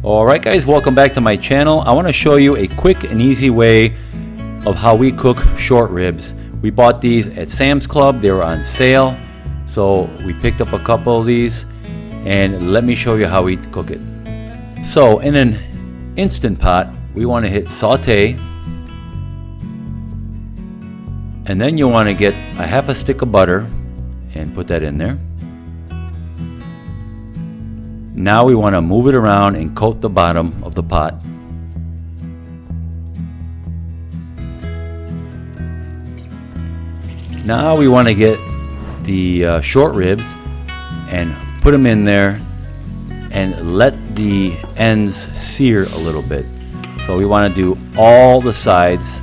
Alright guys, welcome back to my channel. I want to show you a quick and easy way of how we cook short ribs. We bought these at Sam's Club. They were on sale, so we picked up a couple of these, and let me show you how we cook it. So in an Instant Pot, we want to hit saute, and then you want to get a half a stick of butter and put that in there. Now we want to move it around and coat the bottom of the pot. Now we want to get the short ribs and put them in there and let the ends sear a little bit. So we want to do all the sides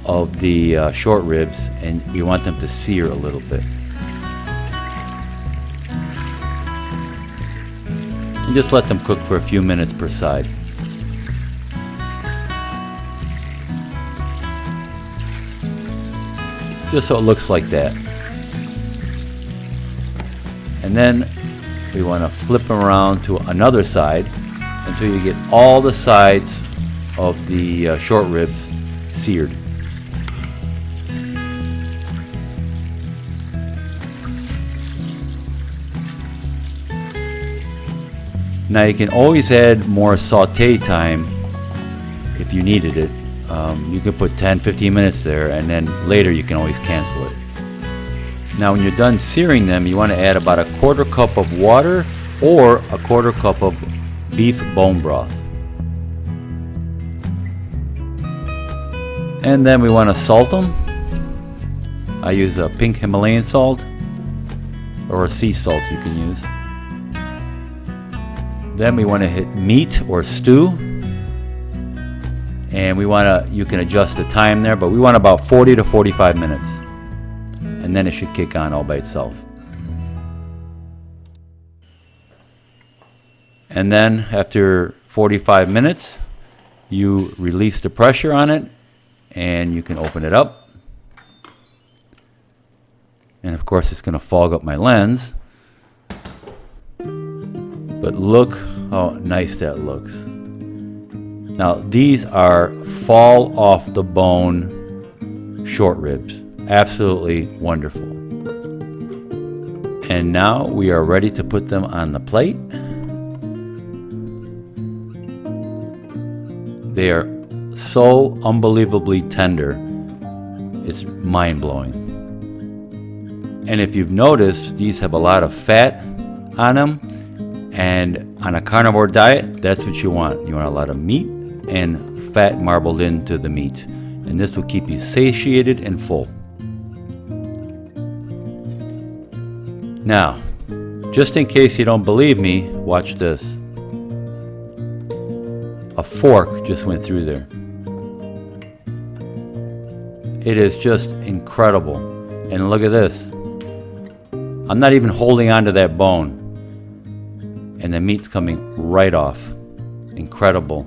of the short ribs, and we want them to sear a little bit. And just let them cook for a few minutes per side. Just so it looks like that. And then we want to flip them around to another side until you get all the sides of the short ribs seared. Now you can always add more saute time if you needed it. You can put 10-15 minutes there, and then later you can always cancel it. Now when you're done searing them, you want to add about a 1/4 cup of water or a 1/4 cup of beef bone broth. And then we want to salt them. I use a pink Himalayan salt or a sea salt you can use. Then we want to hit meat or stew, and we want to, you can adjust the time there, but we want about 40 to 45 minutes, and then it should kick on all by itself. And then after 45 minutes, you release the pressure on it, and you can open it up. And of course it's going to fog up my lens. But look how nice that looks. Now these are fall off the bone short ribs. Absolutely wonderful. And now we are ready to put them on the plate. They are so unbelievably tender. It's mind-blowing. And if you've noticed, these have a lot of fat on them. And on a carnivore diet, that's what you want. You want a lot of meat and fat marbled into the meat. And this will keep you satiated and full. Now, just in case you don't believe me, watch this. A fork just went through there. It is just incredible. And look at this. I'm not even holding on to that bone. And the meat's coming right off. Incredible.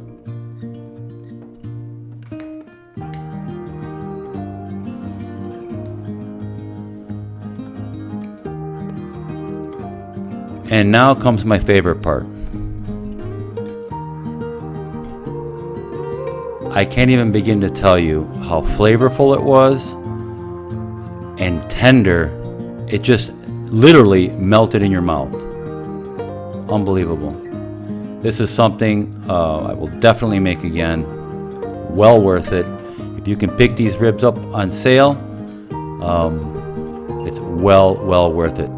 And now comes my favorite part. I can't even begin to tell you how flavorful it was and tender. It just literally melted in your mouth. Unbelievable. This is something I will definitely make again. Well worth it. If you can pick these ribs up on sale, it's well worth it.